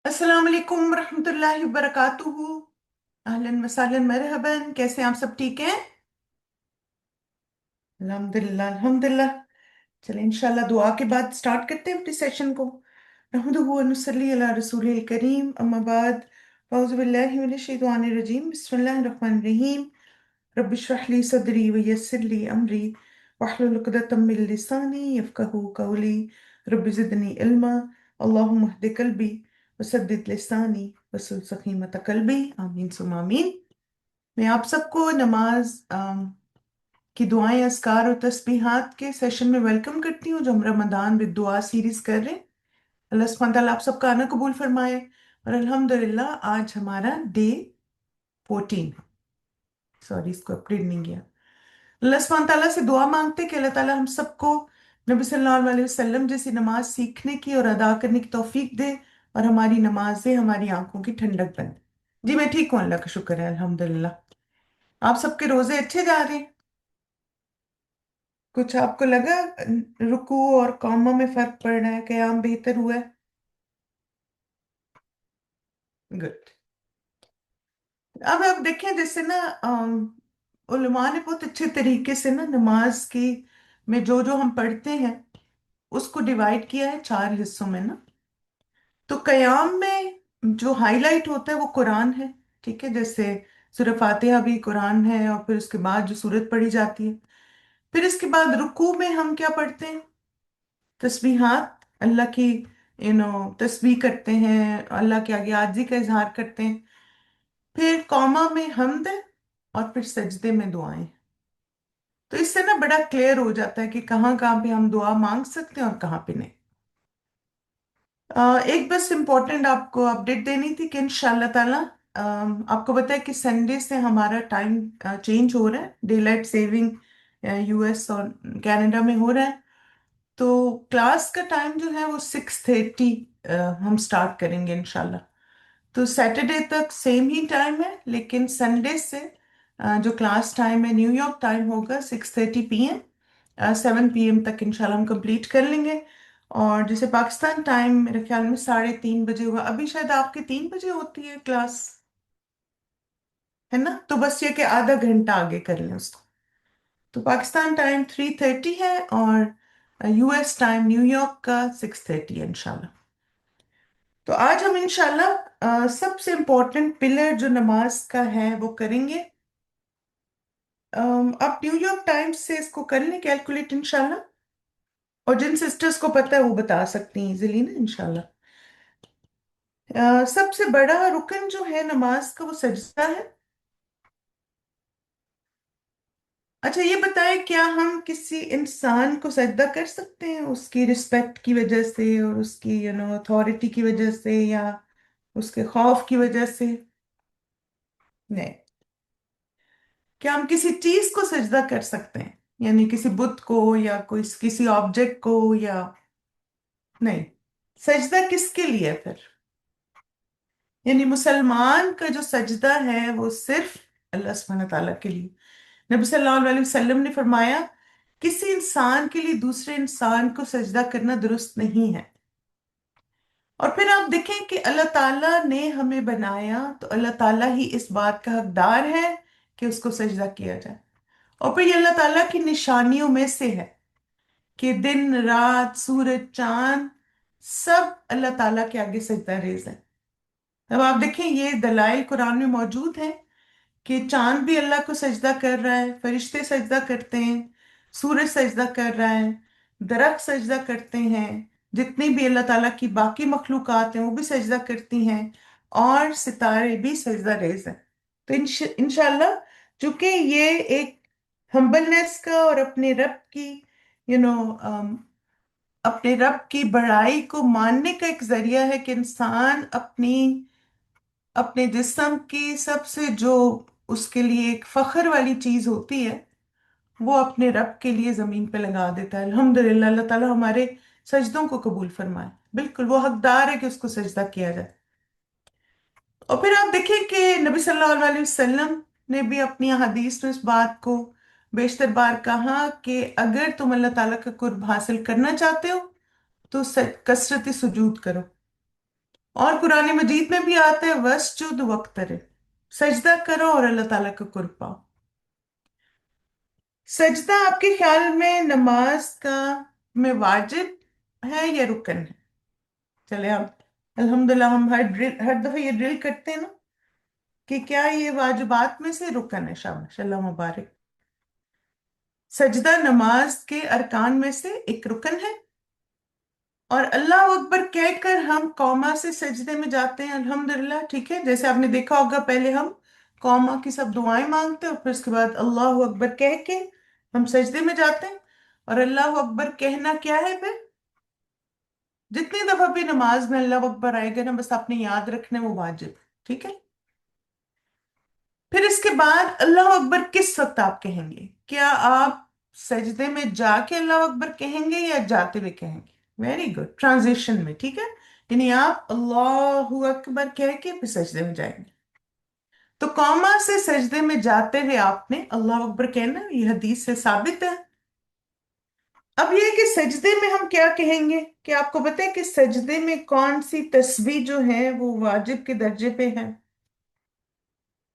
अस्सलाम वालेकुम रहमतुल्लाहि वबरकातुहू। अहलन वसहलन मरहबन, कैसे हैं आप? सब ठीक हैं? अल्हम्दुलिल्लाह अल्हम्दुलिल्लाह। चलें इंशाल्लाह दुआ के बाद स्टार्ट करते हैं अपने सेशन को। नहमदुहु व नुसल्ली अला रसूलिल करीम, अम्मा बाद, औज़ु बिल्लाहि मिनश शैतानिर रजीम, बिस्मिल्लाहिर रहमानिर रहीम। रब्बि इश्रह ली सदरी व यस्सिर ली अमरी वहलुल उक़दतम मिन लिसानी यफ़क़हू क़ौली। रब्बि ज़िदनी इल्मा, अल्लाहुम्मा हदि क़ल्बी वसद्दिद लिसानी वसल सक़ीमत क़ल्बी, आमीन सुम्मा आमीन। मैं आप सबको नमाज की दुआएं, अस्कार और तस्बीहात के सेशन में वेलकम करती हूँ, जो हम रमदान विद दुआ सीरीज कर रहे हैं। अल्लाह सुब्हानहू तआला आप सबका आना कबूल फरमाए। और अल्हम्दुलिल्लाह आज हमारा डे 14 है। सॉरी, इसको अपडेट नहीं किया। अल्लाह सुब्हानहू तआला से दुआ मांगते कि अल्लाह ताला हम सबको नबी सल्लल्लाहु अलैहि वसल्लम जैसी नमाज सीखने की और अदा करने की तौफीक दे, और हमारी नमाजें हमारी आंखों की ठंडक बने। जी मैं ठीक हूँ, अल्लाह का शुक्र है, अल्हम्दुलिल्लाह। आप सबके रोजे अच्छे जा रहे हैं? कुछ आपको लगा रुकू और कौमा में फर्क पड़ रहा है, क़याम बेहतर हुआ है? गुड। अब आप देखें, जैसे ना उलमा ने बहुत अच्छे तरीके से ना नमाज की में जो जो हम पढ़ते हैं उसको डिवाइड किया है चार हिस्सों में ना। तो कयाम में जो हाईलाइट होता है वो कुरान है। ठीक है, जैसे सूरह फातिहा भी कुरान है, और फिर उसके बाद जो सूरत पढ़ी जाती है। फिर इसके बाद रुकू में हम क्या पढ़ते हैं? तस्बीहात, अल्लाह की तस्बीह करते हैं, अल्लाह के आगे आजी का इजहार करते हैं। फिर कौमा में हम्द, और फिर सजदे में दुआएं। तो इससे ना बड़ा क्लियर हो जाता है कि कहाँ कहाँ पे हम दुआ मांग सकते हैं और कहाँ पे नहीं। एक बस इम्पोर्टेंट आपको अपडेट देनी थी कि इंशाल्लाह ताला आपको पता है कि संडे से हमारा टाइम चेंज हो रहा है। डे लाइट सेविंग यूएस और कनाडा में हो रहा है। तो क्लास का टाइम जो है वो 6:30 हम स्टार्ट करेंगे इंशाल्लाह। तो सैटरडे तक सेम ही टाइम है, लेकिन संडे से जो क्लास टाइम है न्यूयॉर्क टाइम होगा 6:30 PM। 7 PM तक इंशाल्लाह हम कंप्लीट कर लेंगे। और जैसे पाकिस्तान टाइम मेरे ख्याल में 3:30 बजे होगा, अभी शायद आपके 3 बजे होती है क्लास, है ना? तो बस ये कि आधा घंटा आगे कर लें उसको। तो पाकिस्तान टाइम 3:30 है, और यूएस टाइम न्यूयॉर्क का 6:30 है इंशाल्लाह। तो आज हम इंशाल्लाह सबसे इम्पोर्टेंट पिलर जो नमाज का है वो करेंगे। आप न्यूयॉर्क टाइम से इसको कर लें कैलकुलेट इंशाल्लाह। और जिन सिस्टर्स को पता है वो बता सकती हैं इजीली ना इंशाल्लाह। सबसे बड़ा रुकन जो है नमाज का वो सजदा है। अच्छा ये बताएं, क्या हम किसी इंसान को सजदा कर सकते हैं उसकी रिस्पेक्ट की वजह से, और उसकी अथॉरिटी की वजह से, या उसके खौफ की वजह से? नहीं। क्या हम किसी चीज को सजदा कर सकते हैं, यानी किसी बुत को या कोई किसी ऑब्जेक्ट को, या नहीं? सजदा किसके लिए है फिर? यानी मुसलमान का जो सजदा है वो सिर्फ अल्लाह सुब्हानहू तआला के लिए। नबी सल्लल्लाहु अलैहि वसल्लम ने फरमाया, किसी इंसान के लिए दूसरे इंसान को सजदा करना दुरुस्त नहीं है। और फिर आप देखें कि अल्लाह ताला ने हमें बनाया, तो अल्लाह ताला ही इस बात का हकदार है कि उसको सजदा किया जाए। और फिर ये अल्लाह ताला की निशानियों में से है कि दिन रात सूरज चांद सब अल्लाह ताला के आगे सजदा रेज है। अब आप देखें, ये दलाइल कुरान में मौजूद है कि चांद भी अल्लाह को सजदा कर रहा है, फरिश्ते सजदा करते हैं, सूरज सजदा कर रहा है, दरख्त सजदा करते हैं, जितनी भी अल्लाह ताला की बाकी मखलूकात हैं वो भी सजदा करती हैं, और सितारे भी सजदा रेज हैं। तो इंशाल्लाह, चूंकि ये एक हम्बलनेस का और अपने रब की यू नो अपने रब की बड़ाई को मानने का एक जरिया है कि इंसान अपनी अपने जिस्म की सबसे जो उसके लिए एक फख्र वाली चीज होती है वो अपने रब के लिए जमीन पे लगा देता है। अल्हम्दुलिल्लाह, अल्लाह ताला हमारे सजदों को कबूल फरमाए। बिल्कुल वो हकदार है कि उसको सजदा किया जाए। और फिर आप देखिए कि नबी सल्लल्लाहु अलैहि वसल्लम ने भी अपनी हदीस में इस बात को बेशतर बार कहा कि अगर तुम अल्लाह ताला का कुर्ब हासिल करना चाहते हो तो कसरत सुजूद करो। और कुरान मजीद में भी आता है वस्जुद वक्तरिब, सजदा करो और अल्लाह ताला का कुर्ब पाओ। सजदा आपके ख्याल में नमाज का में वाजिब है या रुकन है? चले हम अल्हम्दुलिल्लाह हम हर दफे ये ड्रिल करते हैं ना कि क्या ये वाजिबात में से रुकन है। शाबाश, अल्लाह मुबारक। सजदा नमाज के अरकान में से एक रुकन है, और अल्लाह अकबर कहकर हम कौमा से सजदे में जाते हैं। अल्हम्दुलिल्लाह, ठीक है। जैसे आपने देखा होगा, पहले हम कौमा की सब दुआएं मांगते हैं और फिर उसके बाद अल्लाह अकबर कह के हम सजदे में जाते हैं। और अल्लाह अकबर कहना क्या है फिर? जितनी दफा भी नमाज में अल्लाह अकबर आएगा ना, बस आपने याद रखना है, वो वाजिब, ठीक है। फिर इसके बाद अल्लाह अकबर किस वक्त आप कहेंगे? क्या आप सजदे में जाके अल्लाह अकबर कहेंगे या जाते हुए कहेंगे? वेरी गुड, ट्रांजिशन में, ठीक है। यानी आप अल्लाह अकबर कह के फिर सजदे में जाएंगे। तो कौमा से सजदे में जाते हुए आपने अल्लाह अकबर कहना, ये हदीस से साबित है। अब ये है कि सजदे में हम क्या कहेंगे? कि आपको पता है कि सजदे में कौन सी तस्बीह जो है वो वाजिब के दर्जे पे है?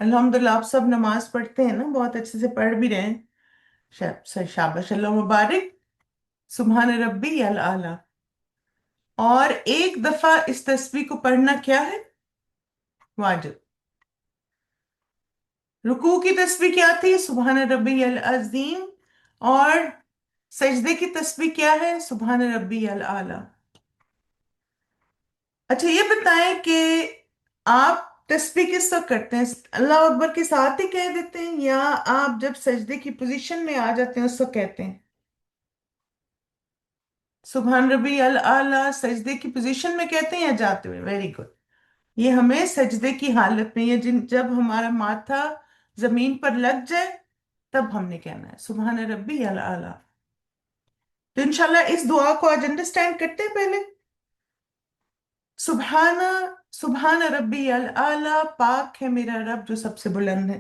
अल्हम्दुलिल्लाह, आप सब नमाज पढ़ते हैं ना, बहुत अच्छे से पढ़ भी रहे हैं। शाबाश, अल्लाह मुबारक। सुभान रब्बी अल आला। और एक दफा इस तस्बीह को पढ़ना क्या है? वाजिब। रुकू की तस्बीह क्या थी? सुभान रब्बी अल अजीम। और सजदे की तस्बीह क्या है? सुभान रब्बी अल आला। अच्छा, ये बताएं कि आप तस्बीह किस वक्त करते हैं? अल्लाह अकबर के साथ ही कह देते हैं, या आप जब सजदे की पोजीशन में आ जाते हैं उस वक्त कहते हैं? सुभान रबी अल आला सजदे की पोजीशन में कहते हैं या जाते हुए? Very good. ये हमें सजदे की हालत में, या जब हमारा माथा जमीन पर लग जाए तब हमने कहना है सुभान रब्बी अल आला। तो इंशाल्लाह इस दुआ को आज अंडरस्टैंड करते हैं पहले। सुबहाना, सुबहान रब्बी अल आला, पाक है मेरा रब जो सबसे बुलंद है।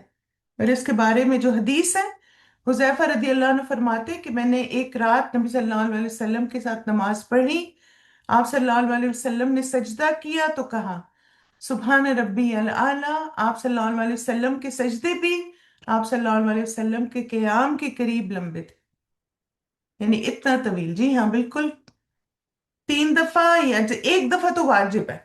और इसके बारे में जो हदीस है, हुज़ैफा रदी अल्लाह अन्हु फरमाते हैं कि मैंने एक रात नबी सल्लल्लाहु अलैहि वसल्लम के साथ नमाज पढ़ी। आप सल्लल्लाहु अलैहि वसल्लम ने सजदा किया तो कहा सुबहान रब्बी अल आला। आप सल्लल्लाहु अलैहि वसल्लम के सजदे भी आप सल्लल्लाहु अलैहि वसल्लम के क़याम के करीब लंबे थे, यानी इतना तवील। जी हाँ, बिल्कुल। 3 दफा, या एक दफा तो वाजिब है,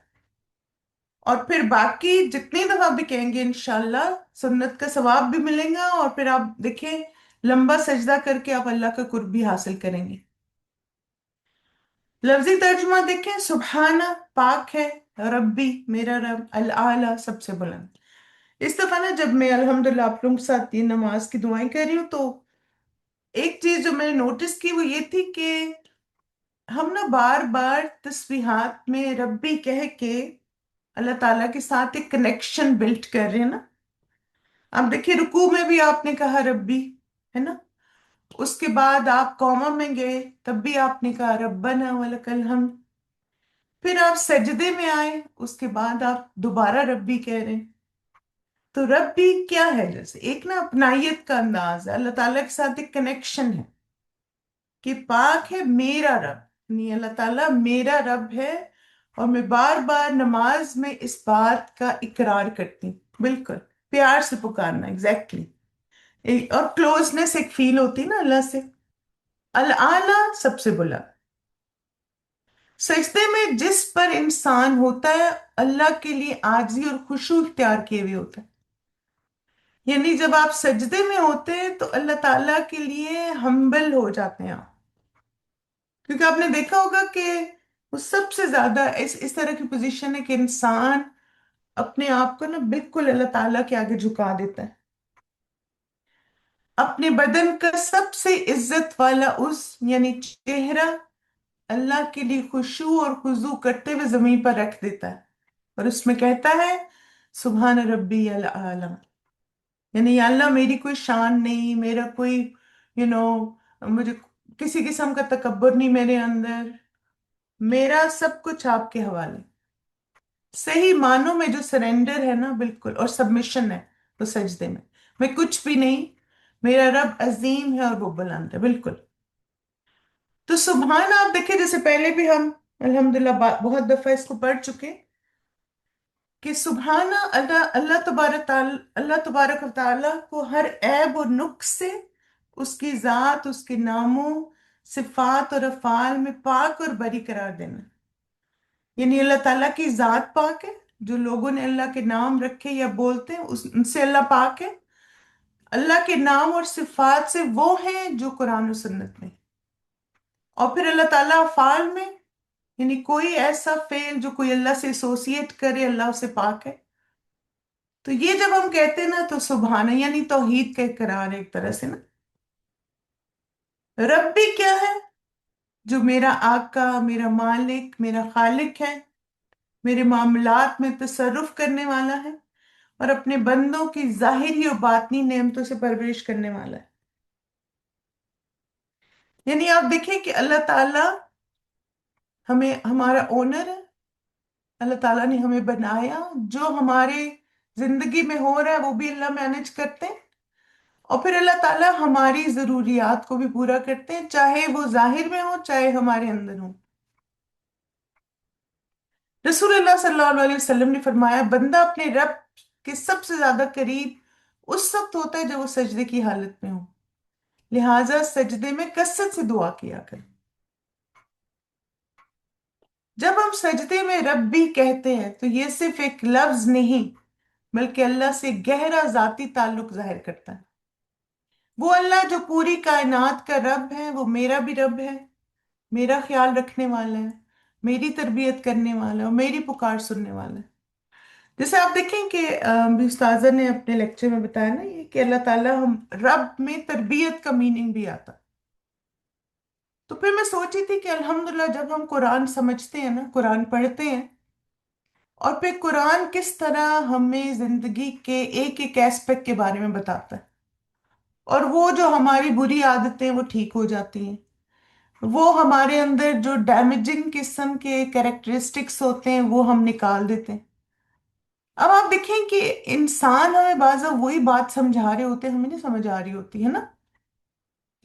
और फिर बाकी जितनी दफा भी कहेंगे इंशाल्लाह सुन्नत का सवाब भी मिलेगा, और फिर आप देखिए लंबा सजदा करके आप अल्लाह का कुर्ब भी हासिल करेंगे। लफ्जी तर्जुमा देखें, सुबहाना पाक है, रब्बी मेरा रब, अल आला सबसे बुलंद। इस दफा ना जब मैं अल्हम्दुलिल्लाह आप लोगों के साथ ये नमाज की दुआएं कर रही हूँ, तो एक चीज जो मैंने नोटिस की वो ये थी कि हम ना बार बार तस्बीहात में रब्बी कह के अल्लाह ताला के साथ एक कनेक्शन बिल्ड कर रहे हैं ना। अब देखिए, रुकू में भी आपने कहा रब्बी, है ना। उसके बाद आप कौमा में गए, तब भी आपने कहा रब्बना वलकल हम्द। फिर आप सजदे में आए, उसके बाद आप दोबारा रब्बी कह रहे हैं। तो रब्बी क्या है? जैसे एक ना अपनाइयत का अंदाज है, अल्लाह ताला के साथ एक कनेक्शन है कि पाक है मेरा रब, नहीं अल्लाह ताला मेरा रब है। और मैं बार बार नमाज में इस बात का इकरार करती हूँ। बिल्कुल प्यार से पुकारना, एग्जैक्टली और क्लोजनेस एक फील होती है ना अल्लाह से। अल आला सबसे बुलंद। सजदे में जिस पर इंसान होता है, अल्लाह के लिए आजी और खुशू इख्तियार किए हुए होता है। यानी जब आप सजदे में होते हैं तो अल्लाह ताला के लिए हम्बल हो जाते हैं आप। क्योंकि आपने देखा होगा कि वो सबसे ज्यादा इस तरह की पोजीशन है कि इंसान अपने आप को ना बिल्कुल अल्लाह ताला के आगे झुका देता है। अपने बदन का सबसे इज्जत वाला उस यानी चेहरा अल्लाह के लिए खुशू और खुजू करते हुए जमीन पर रख देता है, और उसमें कहता है सुभान रब्बी अल आला। यानी या अल्लाह मेरी कोई शान नहीं, मेरा कोई यू नो मुझे किसी किस्म का तकब्बुर नहीं मेरे अंदर, मेरा सब कुछ आपके हवाले। सही मानों में जो सरेंडर है ना, बिल्कुल, और सबमिशन है, तो सजदे में मैं कुछ भी नहीं, मेरा रब अजीम है और वो बुलंद है, बिल्कुल। तो सुभान आप देखिए, जैसे पहले भी हम अल्हम्दुलिल्लाह बहुत दफा इसको पढ़ चुके, کہ سبحانہ اللہ، اللہ تبارک و تعالیٰ کو ہر عیب اور نقص سے اس کی ذات، اس کے ناموں، صفات اور افعال میں پاک اور بری قرار دینا. یعنی اللہ تعالیٰ کی ذات پاک ہے، جو لوگوں نے اللہ کے نام رکھے یا بولتے ہیں ان سے اللہ پاک ہے. اللہ کے نام اور صفات سے وہ ہیں جو قرآن و سنت میں. اور پھر اللہ تعالیٰ افعال میں، یعنی کوئی ایسا فعل جو کوئی اللہ سے ایسوسیٹ کرے، اللہ سے پاک ہے. تو یہ جب ہم کہتے ہیں نا تو سبحانہ یعنی توحید کا اقرار ہے ایک طرح سے نا. رب بھی کیا ہے؟ جو میرا آقا، میرا مالک، میرا خالق ہے، میرے معاملات میں تصرف کرنے والا ہے، اور اپنے بندوں کی ظاہری اور باطنی نعمتوں سے پرورش کرنے والا ہے. یعنی آپ دیکھیں کہ اللہ تعالیٰ ہمیں ہمارا اونر ہے. اللہ تعالیٰ نے ہمیں بنایا، جو ہمارے زندگی میں ہو رہا ہے وہ بھی اللہ مینج کرتے ہیں. اور پھر اللہ تعالیٰ ہماری ضروریات کو بھی پورا کرتے ہیں، چاہے وہ ظاہر میں ہو چاہے ہمارے اندر ہو. رسول اللہ صلی اللہ علیہ وسلم نے فرمایا، بندہ اپنے رب کے سب سے زیادہ قریب اس وقت ہوتا ہے جب وہ سجدے کی حالت میں ہو، لہٰذا سجدے میں کثرت سے دعا کیا کریں. جب ہم سجدے میں رب بھی کہتے ہیں تو یہ صرف ایک لفظ نہیں، بلکہ اللہ سے گہرا ذاتی تعلق ظاہر کرتا ہے. وہ اللہ جو پوری کائنات کا رب ہے، وہ میرا بھی رب ہے، میرا خیال رکھنے والا ہے، میری تربیت کرنے والا ہے اور میری پکار سننے والا ہے. جیسے آپ دیکھیں کہ بھی استاذہ نے اپنے لیکچر میں بتایا نا یہ کہ اللہ تعالیٰ ہم رب میں تربیت کا میننگ بھی آتا. تو پھر میں سوچی تھی کہ الحمدللہ جب ہم قرآن سمجھتے ہیں نا، قرآن پڑھتے ہیں، اور پھر قرآن کس طرح ہمیں زندگی کے ایک ایک ایسپیکٹ کے بارے میں بتاتا ہے، اور وہ جو ہماری بری عادتیں وہ ٹھیک ہو جاتی ہیں، وہ ہمارے اندر جو ڈیمیجنگ قسم کے کریکٹرسٹکس ہوتے ہیں وہ ہم نکال دیتے ہیں. اب آپ دیکھیں کہ انسان ہمیں بعض وہی بات سمجھا رہے ہوتے ہیں، ہمیں نہیں سمجھ آ رہی ہوتی ہے نا.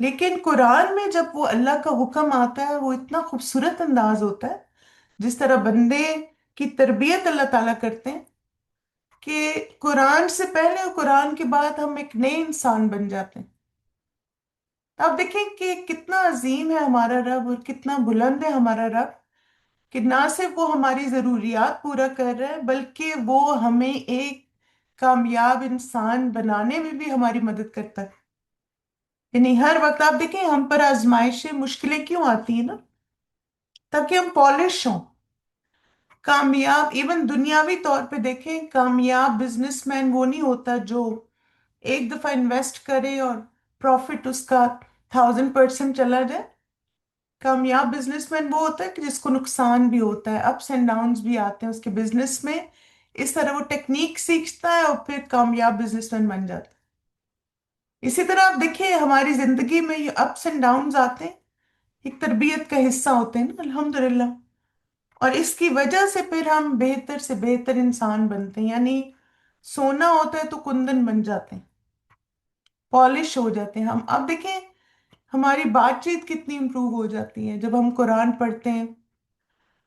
لیکن قرآن میں جب وہ اللہ کا حکم آتا ہے وہ اتنا خوبصورت انداز ہوتا ہے، جس طرح بندے کی تربیت اللہ تعالیٰ کرتے ہیں کہ قرآن سے پہلے اور قرآن کے بعد ہم ایک نئے انسان بن جاتے ہیں. آپ دیکھیں کہ کتنا عظیم ہے ہمارا رب اور کتنا بلند ہے ہمارا رب، کہ نہ صرف وہ ہماری ضروریات پورا کر رہا ہے بلکہ وہ ہمیں ایک کامیاب انسان بنانے میں بھی ہماری مدد کرتا ہے. یعنی ہر وقت آپ دیکھیں ہم پر آزمائشیں، مشکلیں کیوں آتی ہیں نا؟ تاکہ ہم پالش ہوں، کامیاب. ایون دنیاوی طور پہ دیکھیں، کامیاب بزنس مین وہ نہیں ہوتا جو ایک دفعہ انویسٹ کرے اور پروفٹ اس کا 1000% چلا جائے. کامیاب بزنس مین وہ ہوتا ہے کہ جس کو نقصان بھی ہوتا ہے، اپس اینڈ ڈاؤنز بھی آتے ہیں اس کے بزنس میں. اس طرح وہ ٹیکنیک سیکھتا ہے اور پھر کامیاب بزنس مین بن جاتا ہے. اسی طرح آپ دیکھیں ہماری زندگی میں یہ اپس اینڈ ڈاؤنز آتے ہیں، ایک تربیت کا حصہ ہوتے ہیں نا، الحمدللہ. اور اس کی وجہ سے پھر ہم بہتر سے بہتر انسان بنتے ہیں. یعنی سونا ہوتا ہے تو کندن بن جاتے ہیں، پالش ہو جاتے ہیں ہم. اب دیکھیں ہماری بات چیت کتنی امپروو ہو جاتی ہے جب ہم قرآن پڑھتے ہیں،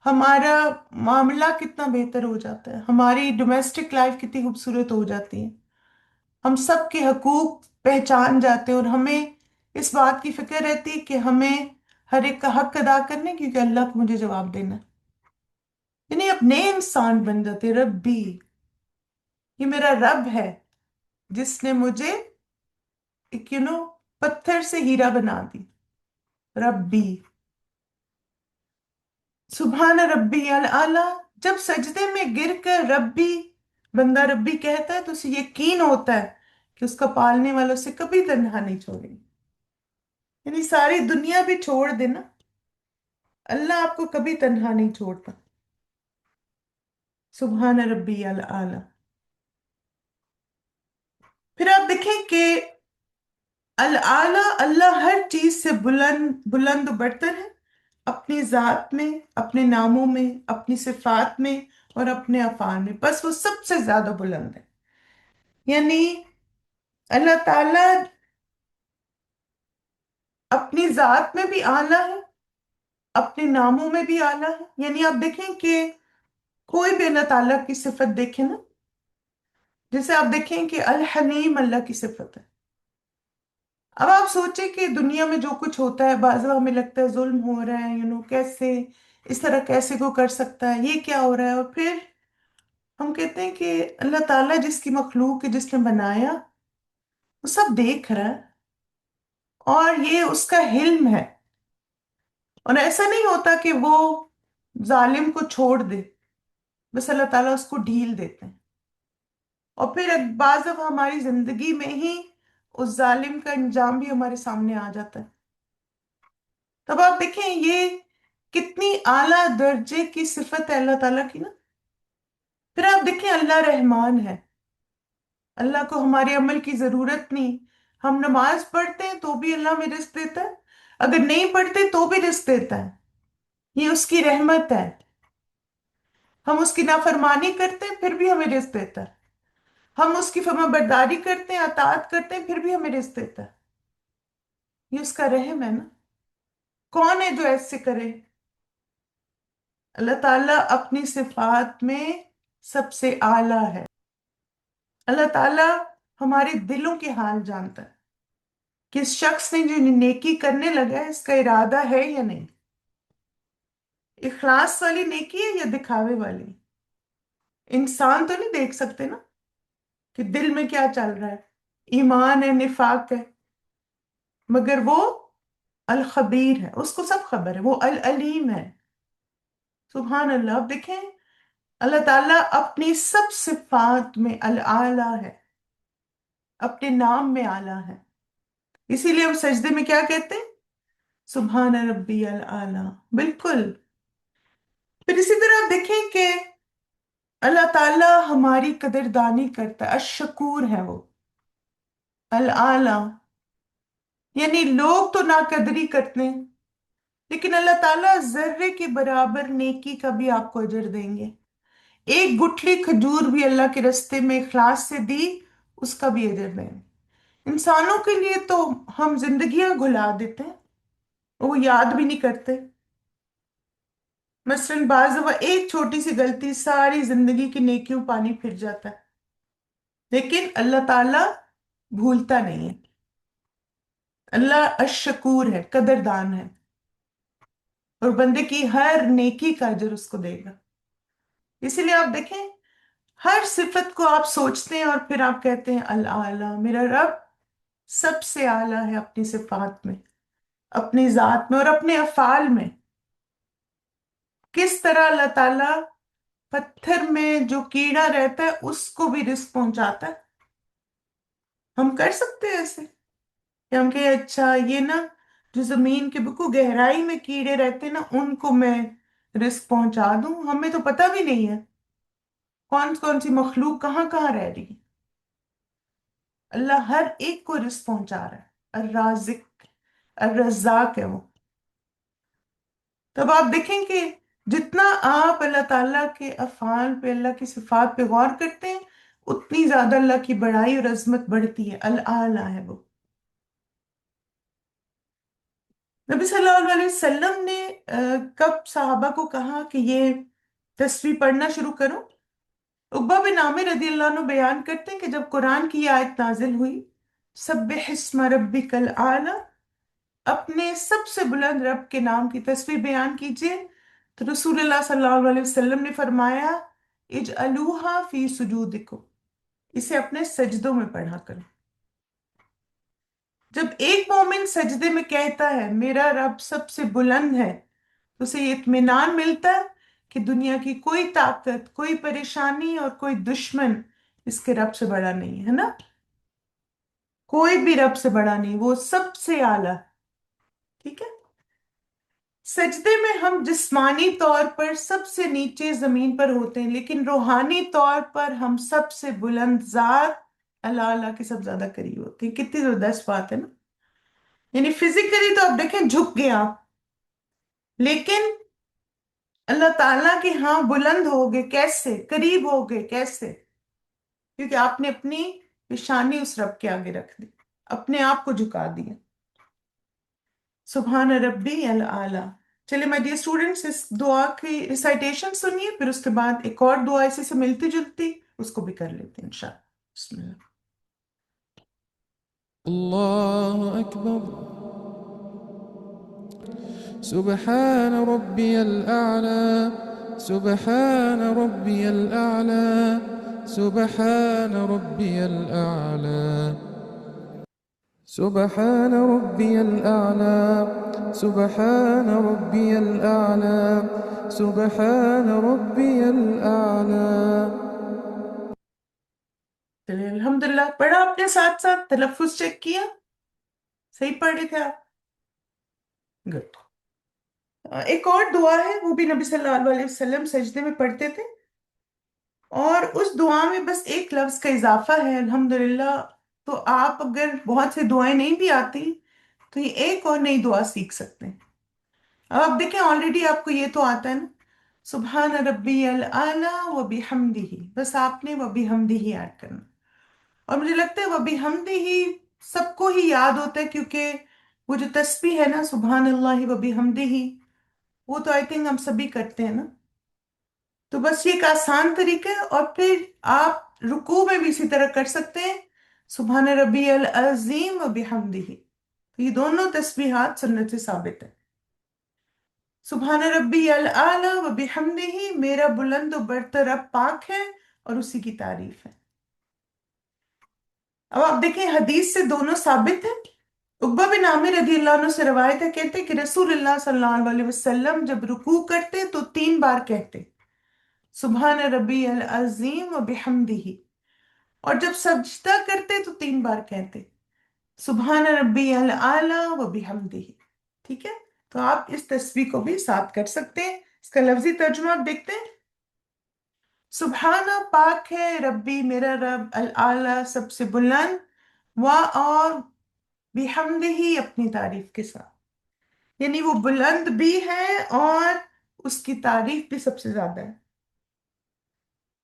ہمارا معاملہ کتنا بہتر ہو جاتا ہے، ہماری ڈومیسٹک لائف کتنی خوبصورت ہو جاتی ہے، ہم سب کے حقوق پہچان جاتے ہیں، اور ہمیں اس بات کی فکر رہتی ہے کہ ہمیں ہر ایک کا حق ادا کرنے کیونکہ اللہ کو مجھے جواب دینا ہے. یعنی اب نئے انسان بن جاتے. رب بھی، یہ میرا رب ہے جس نے مجھے ایک پتھر سے ہیرا بنا دی. ربی، سبحان ربی العلی. جب سجدے میں گر کر ربی، بندہ ربی کہتا ہے تو اسے یقین ہوتا ہے کہ اس کا پالنے والا اسے کبھی تنہا نہیں چھوڑے گا. یعنی ساری دنیا بھی چھوڑ دینا، اللہ آپ کو کبھی تنہا نہیں چھوڑتا. سبحان ربی العلی. پھر آپ دیکھیں کہ العلی، اللہ ہر چیز سے بلند بلند و برتر ہے، اپنی ذات میں، اپنے ناموں میں، اپنی صفات میں اور اپنے افعال میں. بس وہ سب سے زیادہ بلند ہے. یعنی اللہ تعالیٰ اپنی ذات میں بھی اعلیٰ ہے، اپنے ناموں میں بھی اعلیٰ ہے. یعنی آپ دیکھیں کہ कोई भी अल्लाह ताला की सिफत देखें ना, जैसे आप देखें कि अल हलीम अल्लाह की सिफत है। अब आप सोचें कि दुनिया में जो कुछ होता है, बाज़ हमें लगता है जुल्म हो रहा है, कैसे इस तरह कैसे को कर सकता है, ये क्या हो रहा है, और फिर हम कहते हैं कि अल्लाह ताला जिसकी मखलूक है, जिसने बनाया, वो सब देख रहा है और ये उसका हिल्म है। और ऐसा नहीं होता कि वो जालिम को छोड़ दे, बस अल्लाह ताला उसको ढील देते हैं। और फिर एक बाज़ दफ़ा हमारी जिंदगी में ही उस जालिम का अंजाम भी हमारे सामने आ जाता है। तब आप देखें ये कितनी आला दर्जे की सिफत है अल्लाह ताला की ना। फिर आप देखें अल्लाह रहमान है। अल्लाह को हमारे अमल की जरूरत नहीं। हम नमाज पढ़ते हैं तो भी अल्लाह में रिस्क देता है, अगर नहीं पढ़ते तो भी रिस्क देता है। ये उसकी रहमत है। हम उसकी नाफरमानी करते हैं फिर भी हमें रिस्क देता है। हम उसकी फर्माबरदारी करते हैं, अताअत करते हैं, फिर भी हमें रिस्क देता है। ये उसका रहम है ना। कौन है जो ऐसे करे? अल्लाह ताला अपनी सिफात में सबसे आला है। अल्लाह ताला हमारे दिलों के हाल जानता है कि इस शख्स ने जो नेकी करने लगा है, इसका इरादा है या नहीं। इखलास वाली नेकी है या दिखावे वाली? इंसान तो नहीं देख सकते ना कि दिल में क्या चल रहा है, ईमान है निफाक है, मगर वो अल खबीर है, उसको सब खबर है, वो अल अलीम है। सुभान अल्लाह। अब देखें अल्लाह ताला अपनी सब सिफात में अल आला है, अपने नाम में आला है। इसीलिए हम सजदे में क्या कहते हैं? सुभान रब्बी अल आला। बिल्कुल। फिर इसी तरह आप देखें कि अल्लाह ताला हमारी कदरदानी करता है, अशकूर है वो, अल आला। यानी लोग तो नाकदरी करते हैं, लेकिन अल्लाह ताला जर्रे के बराबर नेकी का भी आपको अजर देंगे। एक गुठली खजूर भी अल्लाह के रास्ते में इखलास से दी, उसका भी अजर देंगे। इंसानों के लिए तो हम जिंदगियां घुला देते हैं, वो याद भी नहीं करते। मसलन बाज दफा एक छोटी सी गलती सारी जिंदगी की नेकियों पानी फिर जाता है, लेकिन अल्लाह ताला भूलता नहीं है। अल्लाह अशकूर है, कदरदान है, और बंदे की हर नेकी का अजर उसको देगा। इसीलिए आप देखें हर सिफत को आप सोचते हैं और फिर आप कहते हैं अल आला, मेरा रब सबसे आला है अपनी सिफात में, अपनी जात में और अपने अफाल में। किस तरह अल्लाह ताला पत्थर में जो कीड़ा रहता है उसको भी रिस्क पहुंचाता है। हम कर सकते हैं ऐसे कि हम कहें अच्छा ये ना, जो जमीन के बिल्कुल गहराई में कीड़े रहते हैं ना, उनको मैं रिस्क पहुंचा दूं? हमें तो पता भी नहीं है कौन कौन सी मखलूक कहाँ कहाँ रह रही है। अल्लाह हर एक को रिस्क पहुंचा रहा है, और राजिक और रज्जाक है वो। तब आप देखें कि जितना आप अल्लाह ताला के अफ़ाल पे, अल्लाह की सिफात पे गौर करते हैं, उतनी ज्यादा अल्लाह की बड़ाई और अजमत बढ़ती है। अल आला है वो। नबी सल्लल्लाहु अलैहि वसल्लम ने कब साहबा को कहा कि ये तस्वीर पढ़ना शुरू करो? उकबा बिन आमिर रदी अल्लाह अन्हु बयान करते हैं कि जब कुरान की ये आयत नाजिल हुई, सब्बिह इस्मा रब्बिकल आला, अपने सबसे बुलंद रब के नाम की तस्वीर बयान कीजिए, तो रसूलुल्लाह सल्लल्लाहु अलैहि वसल्लम ने फरमाया, इज अलूहा फी सुजूदिकुम, इसे अपने सजदों में पढ़ा करो। जब एक मोमिन सजदे में कहता है मेरा रब सबसे बुलंद है, तो उसे ये इत्मीनान मिलता है कि दुनिया की कोई ताकत, कोई परेशानी और कोई दुश्मन इसके रब से बड़ा नहीं है ना। कोई भी रब से बड़ा नहीं, वो सबसे आला है। ठीक है। सजदे में हम जिस्मानी तौर पर सबसे नीचे जमीन पर होते हैं, लेकिन रूहानी तौर पर हम सबसे बुलंद जात अल्लाह अल्लाह के सब ज्यादा करीब होते हैं। कितनी जबरदस्त बात है ना। यानी फिजिकली तो आप देखें झुक गए आप, लेकिन अल्लाह ताला के यहाँ बुलंद हो गए कैसे, करीब हो गए कैसे? क्योंकि आपने अपनी पेशानी उस रब के आगे रख दी, अपने आप को झुका दिया। सुभान रब्बी अल आला। چلیے مائی ڈیئر اسٹوڈینٹس، اس دعا کی ریسائٹیشن سنیے، پھر اس کے بعد ایک اور دعا اسی سے ملتی جلتی اس کو بھی کر لیتے ہیں انشاءاللہ۔ بسم اللہ۔ الله أكبر. سبحان ربي الأعلى. سبحان ربي الأعلى. سبحان ربي الأعلى. سبحان ربي الأعلى. سبحان ربي الأعلى. سبحان ربي الأعلى. چلیے الحمدللہ، پڑھا آپ نے ساتھ ساتھ؟ تلفظ چیک کیا؟ صحیح پڑھ رہے تھے آپ؟ گڈ۔ ایک اور دعا ہے، وہ بھی نبی صلی اللہ علیہ وسلم سجدے میں پڑھتے تھے، اور اس دعا میں بس ایک لفظ کا اضافہ ہے الحمدللہ۔ تو آپ اگر بہت سے دعائیں نہیں بھی آتی تو یہ ایک اور نئی دعا سیکھ سکتے ہیں۔ اب آپ دیکھیں آلریڈی آپ کو یہ تو آتا ہے نا، سبحان ربی العلی و بحمدہ، بس آپ نے و بحمدہ ایڈ کرنا۔ اور مجھے لگتا ہے وہ بحمدہ سب کو ہی یاد ہوتا ہے، کیونکہ وہ جو تسبیح ہے نا سبحان اللہ و بحمدہ، وہ تو آئی تھنک ہم سبھی کرتے ہیں نا۔ تو بس یہ ایک آسان طریقہ ہے، اور پھر آپ رکوع میں بھی اسی طرح کر سکتے ہیں، سبحان ربی العظیم و بحمدہ۔ تو یہ دونوں تسبیحات سنت سے ثابت ہے۔ سبحان ربی العلی و بحمدہ، میرا بلند و برتر رب پاک ہے اور اسی کی تعریف ہے۔ اب آپ دیکھیں حدیث سے دونوں ثابت ہیں۔ عقبہ بن عامر رضی اللہ عنہ سے روایت ہے، کہتے کہ رسول اللہ صلی اللہ علیہ وسلم جب رکوع کرتے تو 3 بار کہتے سبحان ربی العظیم و بحمدہ، اور جب سجدہ کرتے تو 3 بار کہتے سبحان ربی العلی و بحمدہ۔ ٹھیک ہے، تو آپ اس تسبیح کو بھی ساتھ کر سکتے ہیں۔ اس کا لفظی ترجمہ آپ دیکھتے ہیں، سبحانہ پاک ہے، ربی میرا رب، العلی سب سے بلند، و اور بحمدہ اپنی تعریف کے ساتھ، یعنی وہ بلند بھی ہے اور اس کی تعریف بھی سب سے زیادہ ہے۔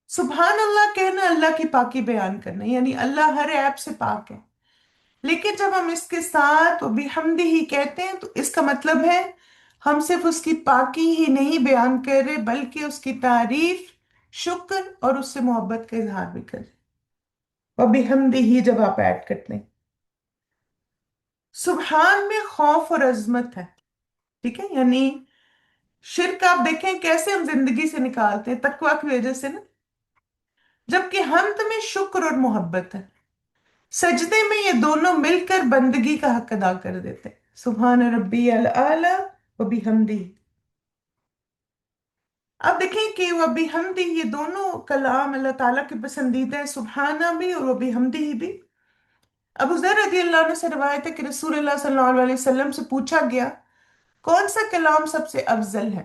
سبحان اللہ کہنا اللہ کی پاکی بیان کرنا، یعنی اللہ ہر عیب سے پاک ہے، لیکن جب ہم اس کے ساتھ بحمدہ ہی کہتے ہیں تو اس کا مطلب ہے ہم صرف اس کی پاکی ہی نہیں بیان کر رہے، بلکہ اس کی تعریف، شکر اور اس سے محبت کا اظہار بھی کر رہے۔ وبحمدہ ہی جب آپ ایڈ کرتے ہیں، سبحان میں خوف اور عظمت ہے، ٹھیک ہے، یعنی شرک آپ دیکھیں کیسے ہم زندگی سے نکالتے ہیں، تقویٰ کی وجہ سے نا، جبکہ حمد میں شکر اور محبت ہے۔ سجدے میں یہ دونوں مل کر بندگی کا حق ادا کر دیتے ہیں، سبحان ربی العلی و بحمدہ۔ اب دیکھیں کہ وہ بحمدہ یہ دونوں کلام اللہ تعالیٰ کے پسندیدہ ہے، سبحانہ بھی اور وہ بحمدہ بھی۔ ابو ذر رضی اللہ عنہ سے روایت ہے کہ رسول اللہ صلی اللہ علیہ وسلم سے پوچھا گیا کون سا کلام سب سے افضل ہے؟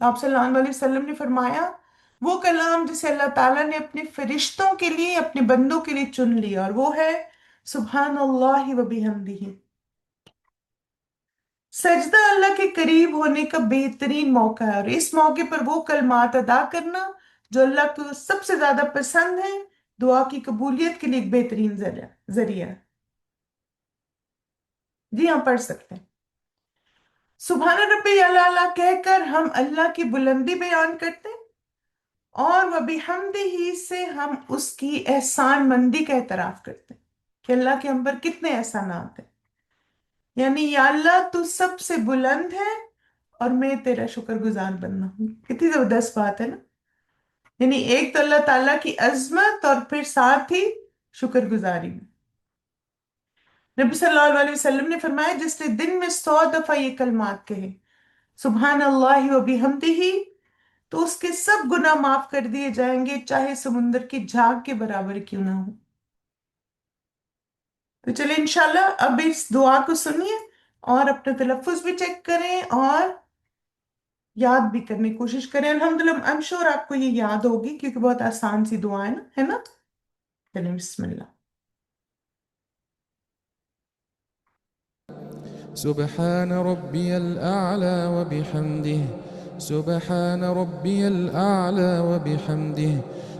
آپ صلی اللہ علیہ وسلم نے فرمایا وہ کلام جسے اللہ تعالیٰ نے اپنے فرشتوں کے لیے، اپنے بندوں کے لیے چن لیا، اور وہ ہے سبحان اللہ و بحمدہ۔ سجدہ اللہ کے قریب ہونے کا بہترین موقع ہے، اور اس موقع پر وہ کلمات ادا کرنا جو اللہ کو سب سے زیادہ پسند ہے، دعا کی قبولیت کے لیے ایک بہترین ذریعہ ہے۔ جی ہاں، پڑھ سکتے ہیں۔ سبحان ربی اعلیٰ کہہ کر ہم اللہ کی بلندی بیان کرتے ہیں، اور وبحمدہ سے ہم اس کی احسان مندی کا اعتراف کرتے ہیں کہ اللہ کے ہم پر کتنے احسانات ہیں، یعنی یا اللہ تو سب سے بلند ہے اور میں تیرا شکر گزار بننا ہوں۔ کتنی زبردست بات ہے نا، یعنی ایک تو اللہ تعالیٰ کی عظمت اور پھر ساتھ ہی شکر گزاری میں۔ نبی صلی اللہ علیہ وسلم نے فرمایا جس نے دن میں 100 دفعہ یہ کلمات کہے سبحان اللہ و بحمدہ، تو اس کے سب گناہ معاف کر دیے جائیں گے، چاہے سمندر کی جھاگ کے برابر کیوں نہ ہو۔ تو چلیں انشاءاللہ اب اس دعا کو سنیے اور اپنا تلفظ بھی چیک کریں اور یاد بھی کرنے کی کوشش کریں۔ الحمدللہ I'm sure آپ کو یہ یاد ہوگی کیونکہ بہت آسان سی دعا ہے نا؟ چلیں بسم اللہ۔ سبحان ربي الأعلى وبحمده. سبحان ربي الأعلى وبحمده.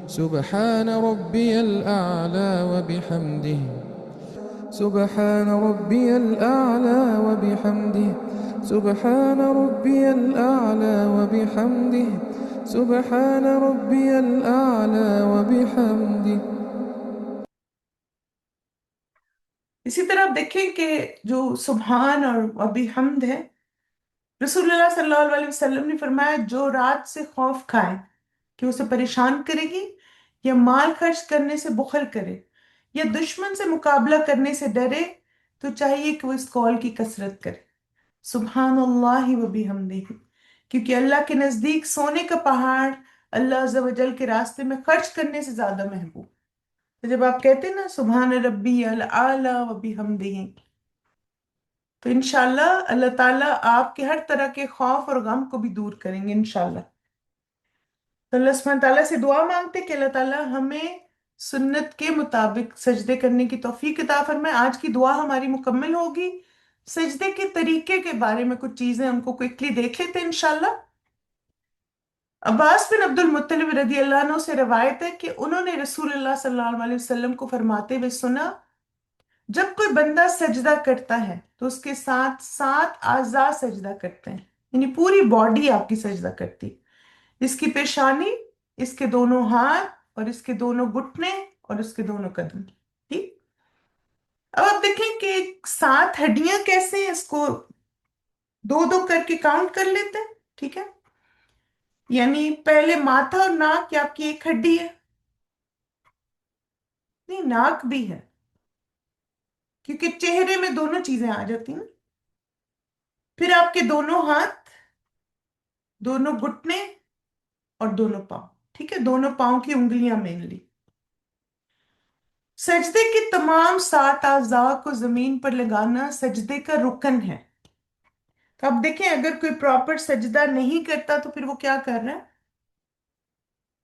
سبحان ربي الأعلى وبحمده. سبحان ربي الأعلى وبحمده. سبحان ربي الأعلى وبحمده سبحان ربي الأعلى وبحمده. इसी तरह आप देखें कि जो सुबहान और अभी हमद है, रसूलुल्लाह सल्लल्लाहु अलैहि वसल्लम ने फरमाया जो रात से खौफ खाए कि उसे परेशान करेगी, या माल खर्च करने से बुखल करे, या दुश्मन से मुकाबला करने से डरे, तो चाहिए कि वो इस कौल की कसरत करे, सुबहान अल्लाह व बिहम्दिही। क्योंकि अल्लाह के नजदीक सोने का पहाड़ अल्लाह अज़्ज़ व जल के रास्ते में खर्च करने से ज्यादा महबूब। तो जब आप कहते हैं ना सुबहान रब्बी अल आला व बिहम्दिही, तो इंशाल्लाह अल्लाह ताला आपके हर तरह के खौफ और गम को भी दूर करेंगे इंशाल्लाह। तो अल्लाह सुब्हानहू ताला से दुआ मांगते कि अल्लाह ताला हमें सुन्नत के मुताबिक सजदे करने की तौफीक अता फरमाए। आज की दुआ हमारी मुकम्मल होगी। सजदे के तरीके के बारे में कुछ चीजें हमको क्विकली देख लेते हैं इंशाल्लाह। अब्बास बिन अब्दुल मुत्तलिब रदी अल्लाह अन्हु से रवायत है कि उन्होंने रसूलुल्लाह सल्लल्लाहु अलैहि वसल्लम को फरमाते हुए सुना, जब कोई बंदा सजदा करता है तो उसके साथ सात आज़ा सजदा करते हैं, यानी पूरी बॉडी आपकी सजदा करती है। इसकी पेशानी, इसके दोनों हाथ और इसके दोनों घुटने और इसके दोनों कदम। ठीक। अब आप देखें कि सात हड्डियां कैसे हैं, इसको दो दो करके काउंट कर लेते हैं। ठीक है, यानी पहले माथा और नाक, ये आपकी एक हड्डी है। नहीं, नाक भी है, क्योंकि चेहरे में दोनों चीजें आ जाती हैं ना। फिर आपके दोनों हाथ, दोनों घुटने और दोनों पाँव। ठीक है, दोनों पाँव की उंगलियां मेनली। सजदे की तमाम सात आज़ा को जमीन पर लगाना सजदे का रुकन है। तो अब देखें, अगर कोई प्रॉपर सजदा नहीं करता तो फिर वो क्या कर रहा है?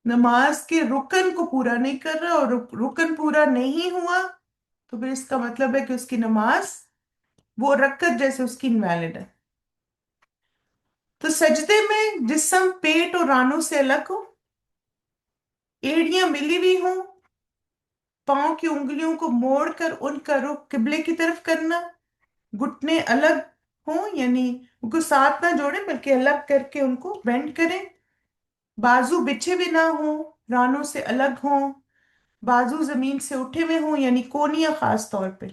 नमाज के रुकन को पूरा नहीं कर रहा, और रुकन पूरा नहीं हुआ तो फिर इसका मतलब है कि उसकी नमाज वो रकत जैसे उसकी इनवैलिड है। तो सजदे में जिस्म पेट और रानों से अलग हो, एड़ियां मिली हुई हों, पांव की उंगलियों को मोड़कर उनका रुख किबले की तरफ करना, घुटने अलग हों, यानी उनको साथ ना जोड़ें बल्कि अलग करके उनको बेंड करें, बाजू बिछे भी ना हो, रानों से अलग हों, बाजू जमीन से उठे हुए हों यानी कोहनियां खास तौर पे,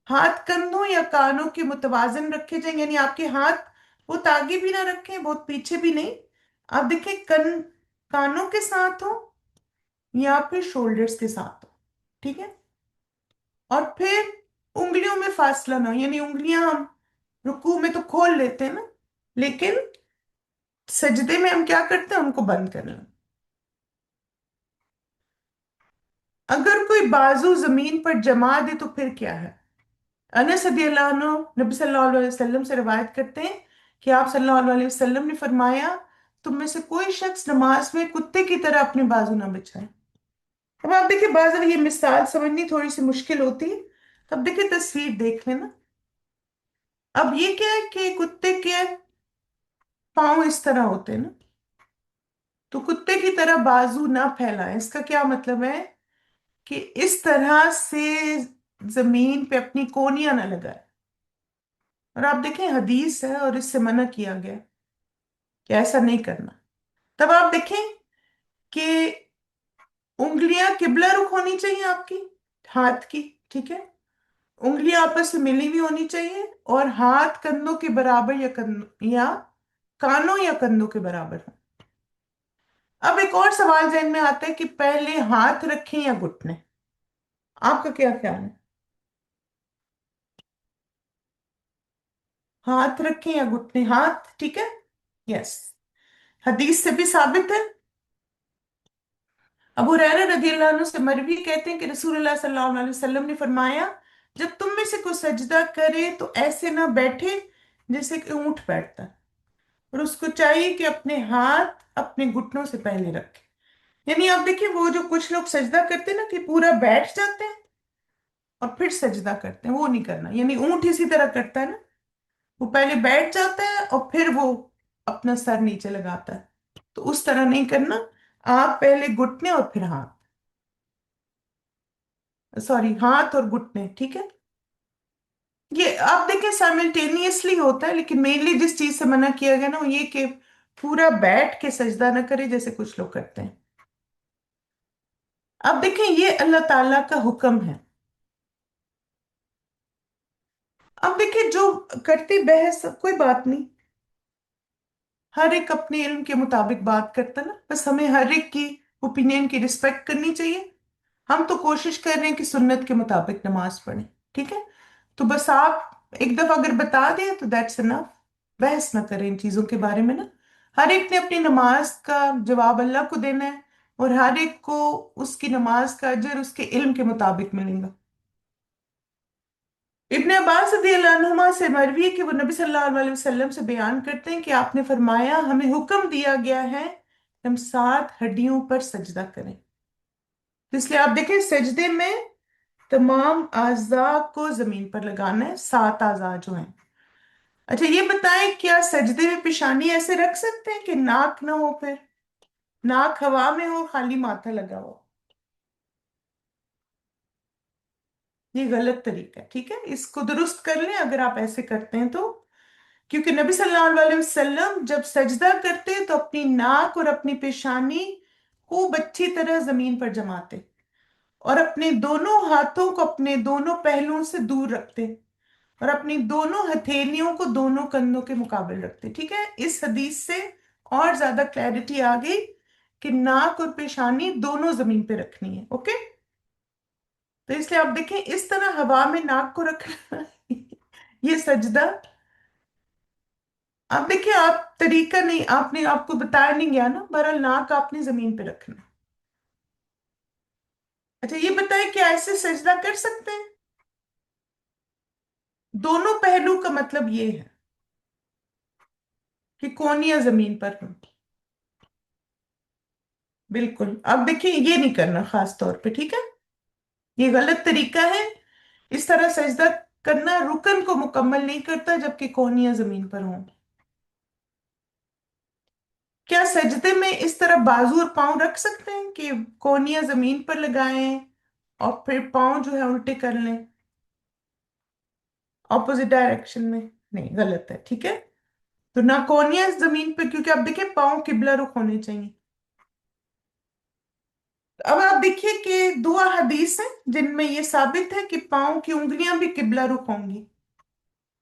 हाथ कंधों या कानों के मुतवाजन रखे जाएं, यानी आपके हाथ बहुत आगे भी ना रखें बहुत पीछे भी नहीं। आप देखें कानों के साथ हो या फिर शोल्डर्स के साथ हो। ठीक है, और फिर उंगलियों में फासला ना हो, यानी उंगलियां हम रुकू में तो खोल लेते हैं ना, लेकिन सजदे में हम क्या करते हैं, उनको बंद कर लें। अगर कोई बाजू जमीन पर जमा दे तो फिर क्या है? अनस रदियल्लाहु अन्हु नबी सल्लल्लाहु अलैहि वसल्लम से रवायत करते हैं कि आप सल्लल्लाहु अलैहि वसल्लम ने फरमाया, तुम में से कोई शख्स नमाज में कुत्ते की तरह अपने बाजू ना बिछाए। अब आप देखिए, बाजू ये मिसाल समझनी थोड़ी सी मुश्किल होती है, तब देखिए तस्वीर देख लेना। अब ये क्या है कि कुत्ते के पांव इस तरह होते हैं ना, तो कुत्ते की तरह बाजू ना फैलाएं, इसका क्या मतलब है कि इस तरह से जमीन पे अपनी कोहनियां ना लगाए। और आप देखें हदीस है और इससे मना किया गया कि ऐसा नहीं करना। तब आप देखें कि उंगलियां किबला रुख होनी चाहिए आपकी, हाथ की। ठीक है, उंगलियां आपस में मिली हुई होनी चाहिए, और हाथ कंधों के बराबर या या कानों या कंधों के बराबर हो। अब एक और सवाल जहन में आता है कि पहले हाथ रखें या घुटने? आपका क्या ख्याल है? हाथ रखें या घुटने? हाथ, ठीक है, यस। हदीस से भी साबित है। अबू हुरैरा रदियल्लाहु अन्हु से मरवी कहते हैं कि रसूलुल्लाह सल्लल्लाहु अलैहि वसल्लम ने फरमाया, जब तुम में से कोई सजदा करे तो ऐसे ना बैठे जैसे कि ऊंट बैठता है, और उसको चाहिए कि अपने हाथ अपने घुटनों से पहले रखे। यानी आप देखिए, वो जो कुछ लोग सजदा करते हैं ना कि पूरा बैठ जाते हैं और फिर सजदा करते हैं, वो नहीं करना। यानी ऊंट इसी तरह करता है ना, वो पहले बैठ जाता है और फिर वो अपना सर नीचे लगाता है, तो उस तरह नहीं करना। आप पहले घुटने और फिर हाथ, सॉरी, हाथ और घुटने। ठीक है, ये आप देखें साइमल्टेनियसली होता है, लेकिन मेनली जिस चीज से मना किया गया ना वो ये कि पूरा बैठ के सजदा ना करे जैसे कुछ लोग करते हैं। अब देखें ये अल्लाह ताला का हुक्म है। अब देखिए जो करती बहस कोई बात नहीं, हर एक अपने इल्म के मुताबिक बात करता है ना, बस हमें हर एक की ओपिनियन की रिस्पेक्ट करनी चाहिए। हम तो कोशिश कर रहे हैं कि सुन्नत के मुताबिक नमाज पढ़ें। ठीक है, तो बस आप एक दफा अगर बता दें तो दैट्स इनफ। बहस ना करें इन चीजों के बारे में ना। हर एक ने अपनी नमाज का जवाब अल्लाह को देना है, और हर एक को उसकी नमाज का अजर उसके इल्म के मुताबिक मिलेगा। इब्ने अब्बास रज़ियल्लाहु अन्हुमा से मरवी है कि वो नबी सल्लल्लाहु अलैहि वसल्लम से बयान करते हैं कि आपने फरमाया हमें हुक्म दिया गया है कि हम 7 हड्डियों पर सजदा करें। तो इसलिए आप देखें सजदे में तमाम आज़ा को जमीन पर लगाना है, 7 आज़ा जो हैं। अच्छा ये बताएं क्या सजदे में पेशानी ऐसे रख सकते हैं कि नाक ना हो, फिर नाक हवा में हो, खाली माथा लगा हो? ये गलत तरीका है। ठीक है, इसको दुरुस्त कर लें अगर आप ऐसे करते हैं तो। क्योंकि नबी सल्लल्लाहु अलैहि वसल्लम जब सजदा करते तो अपनी नाक और अपनी पेशानी खूब अच्छी तरह जमीन पर जमाते, और अपने दोनों हाथों को अपने दोनों पहलुओं से दूर रखते, और अपनी दोनों हथेलियों को दोनों कंधों के मुकाबले रखते। ठीक है, इस हदीस से और ज्यादा क्लैरिटी आ गई कि नाक और पेशानी दोनों जमीन पे रखनी है। ओके, तो इसलिए आप देखें इस तरह हवा में नाक को रखना ये सजदा। आप देखिए आप तरीका नहीं, आपने आपको बताया नहीं गया ना, बहरहाल नाक आपने जमीन पे रखना। अच्छा ये बताएं क्या ऐसे सजदा कर सकते हैं? दोनों पहलू का मतलब ये है कि कोनियां जमीन पर हो। बिल्कुल, अब देखिए ये नहीं करना खास तौर पे। ठीक है, ये गलत तरीका है। इस तरह सजदा करना रुकन को मुकम्मल नहीं करता जबकि कोहनियां जमीन पर हों। क्या सजदे में इस तरह बाजू और पांव रख सकते हैं कि कोहनियां जमीन पर लगाएं और फिर पांव जो है उल्टे कर लें ऑपोजिट डायरेक्शन में? नहीं, गलत है। ठीक है, तो ना कोहनियां जमीन पे, क्योंकि आप देखिए पांव किबला रुख होने चाहिए। अब आप देखिए कि 2 हदीस हैं जिनमें यह साबित है कि पांव की उंगलियां भी किबला रुख होंगी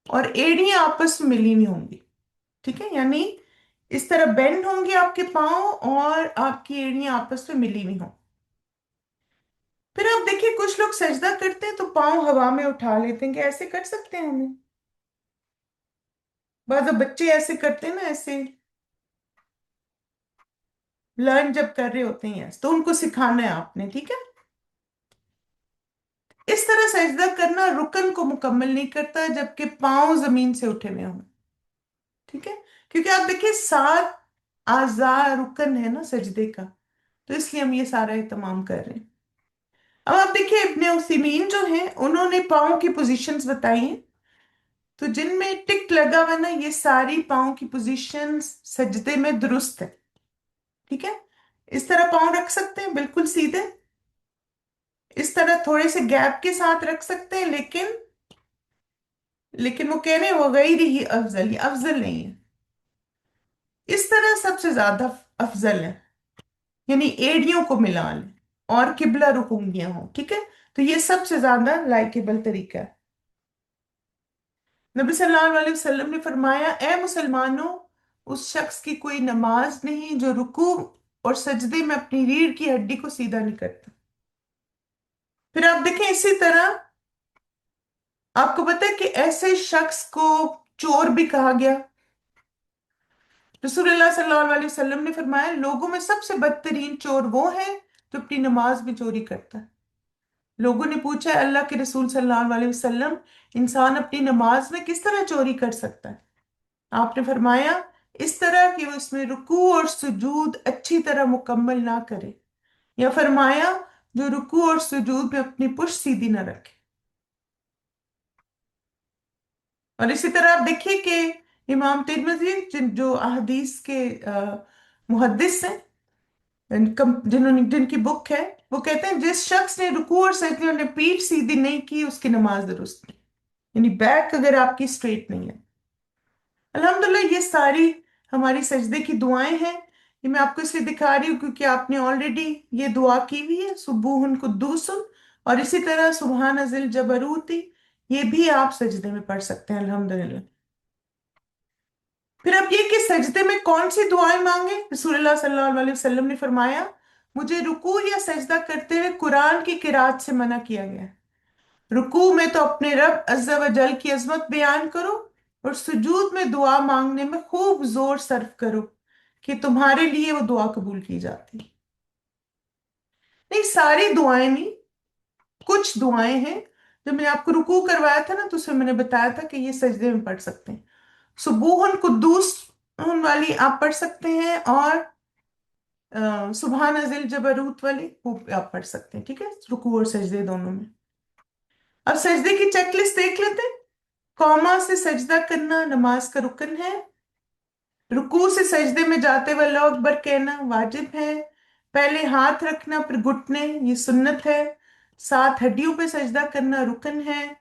और एड़ियां आपस में मिली हुई होंगी। ठीक है, यानी इस तरह बेंड होंगे आपके पांव और आपकी एड़ियां आपस में मिली हुई हों। फिर आप देखिए कुछ लोग सजदा करते हैं तो पांव हवा में उठा लेते हैं, कि ऐसे कर सकते हैं हमें? बाज़ बच्चे ऐसे करते हैं ना, ऐसे लर्न जब कर रहे होते हैं तो उनको सिखाना है आपने। ठीक है, इस तरह सजदा करना रुकन को मुकम्मल नहीं करता जबकि पांव जमीन से उठे हुए हों। ठीक है, क्योंकि आप देखिए 7 आज़ा रुकन है ना सजदे का, तो इसलिए हम ये सारा एहतमाम कर रहे हैं। अब आप देखिए इब्ने उसीमीन जो हैं उन्होंने पाँव की पोजीशंस बताई हैं, तो जिनमें टिक लगा हुआ ना ये सारी पाँव की पोजीशंस सजदे में दुरुस्त है। ठीक है, इस तरह पाँव रख सकते हैं बिल्कुल सीधे, इस तरह थोड़े से गैप के साथ रख सकते हैं, लेकिन वो कह रहे हैं वो गैर ही अफजल, ये अफजल नहीं है। इस तरह सबसे ज्यादा अफजल है, यानी एड़ियों को मिला लें और किबला रुख उंगलियां हो। ठीक है, तो ये सबसे ज्यादा लाइकेबल तरीका है। नबी सल्लल्लाहु अलैहि वसल्लम ने फरमाया ए मुसलमानों, उस शख्स की कोई नमाज नहीं जो रुकू और सजदे में अपनी रीढ़ की हड्डी को सीधा नहीं करता। फिर आप देखें इसी तरह आपको पता है कि ऐसे शख्स को चोर भी कहा गया। रसूलुल्लाह सल्लल्लाहु अलैहि वसल्लम ने फरमाया लोगों में सबसे बदतरीन चोर वो है जो अपनी नमाज में चोरी करता है। लोगों ने पूछा अल्लाह के रसूल सल्लल्लाहु अलैहि वसल्लम, इंसान अपनी नमाज में किस तरह चोरी कर सकता है? आपने फरमाया इस तरह कि वो इसमें रुकू और सुजूद अच्छी तरह मुकम्मल ना करे, या फरमाया जो रुकू और सुजूद में अपनी पुश सीधी ना रखे। और इसी तरह आप देखिए कि इमाम तिरमिजी जो अहदीस के मुहद्दिस हैं, जिन्होंने जिनकी बुक है, वो कहते हैं जिस शख्स ने रुकू और सजदे में पीठ सीधी नहीं की उसकी नमाज दुरुस्त नहीं। यानी बैक अगर आपकी स्ट्रेट नहीं है। अल्हम्दुलिल्लाह ये सारी हमारी सजदे की दुआएं हैं। ये मैं आपको इसलिए दिखा रही हूँ क्योंकि आपने ऑलरेडी ये दुआ की हुई है, सुबूहुन कुद्दूसुन, और इसी तरह सुबहान जिल जबरूती, ये भी आप सजदे में पढ़ सकते हैं अल्हम्दुलिल्लाह। फिर अब ये कि सजदे में कौन सी दुआएं मांगे, रसूलुल्लाह सल्लल्लाहु अलैहि वसल्लम ने फरमाया, मुझे रुकू या सजदा करते हुए कुरान की किरात से मना किया गया है। रुकू में तो अपने रब अज़्ज़ा व जल की अजमत बयान करो, और सुजूद में दुआ मांगने में खूब जोर सर्फ करो कि तुम्हारे लिए वो दुआ कबूल की जाती है। नहीं, सारी दुआएं नहीं, कुछ दुआएं हैं। जब मैंने आपको रुकू करवाया था ना, तो उसमें मैंने बताया था कि ये सजदे में पढ़ सकते हैं। सुबूहन कुद्दूस वाली आप पढ़ सकते हैं, और सुबहान जिल जबरूत वाली वो आप पढ़ सकते हैं, ठीक है, रुकू और सजदे दोनों में। अब सजदे की चेकलिस्ट देख लेते हैं। कौमा से सजदा करना नमाज का रुकन है। रुकू से सजदे में जाते हुए अल्लाह अकबर कहना वाजिब है। पहले हाथ रखना फिर घुटने, ये सुन्नत है। सात हड्डियों पे सजदा करना रुकन है।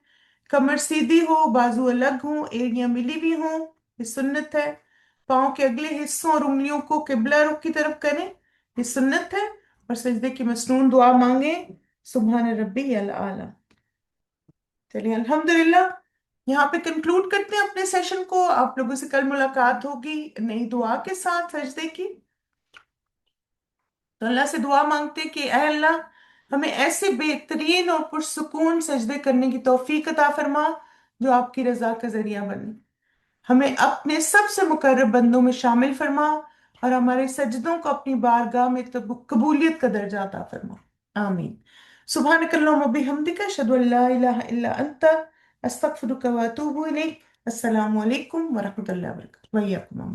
कमर सीधी हो, बाजू अलग हो, एड़ियां मिली भी हो, ये सुन्नत है। पाँव के अगले हिस्सों और उंगलियों को किबला रुख की तरफ करें, ये सुन्नत है। और सजदे की मसनून दुआ मांगे, सुबहान रब्बी अल आला। चलिए अल्हम्दुलिल्लाह, यहाँ पे कंक्लूड करते हैं अपने सेशन को। आप लोगों से कल मुलाकात होगी नई दुआ के साथ सजदे की। तो अल्लाह से दुआ मांगते हैं कि ऐ अल्लाह, हमें ऐसे बेहतरीन और पुरसुकून सजदे करने की तौफीक अता फरमा जो आपकी रजा का जरिया बने। हमें अपने सबसे मुकर्रब बंदों में शामिल फरमा, और हमारे सजदों को अपनी बारगाह में कबूलियत का दर्जा अता फरमा। आमीन। सुब्हानक अल्लाहुम्मा बिहम्दिका अशहदु अल्ला इलाहा इल्ला अंता अस्तगफिरुका व अतूबु इलैक। अस्सलामु अलैकुम व रहमतुल्लाहि व बरकातहू।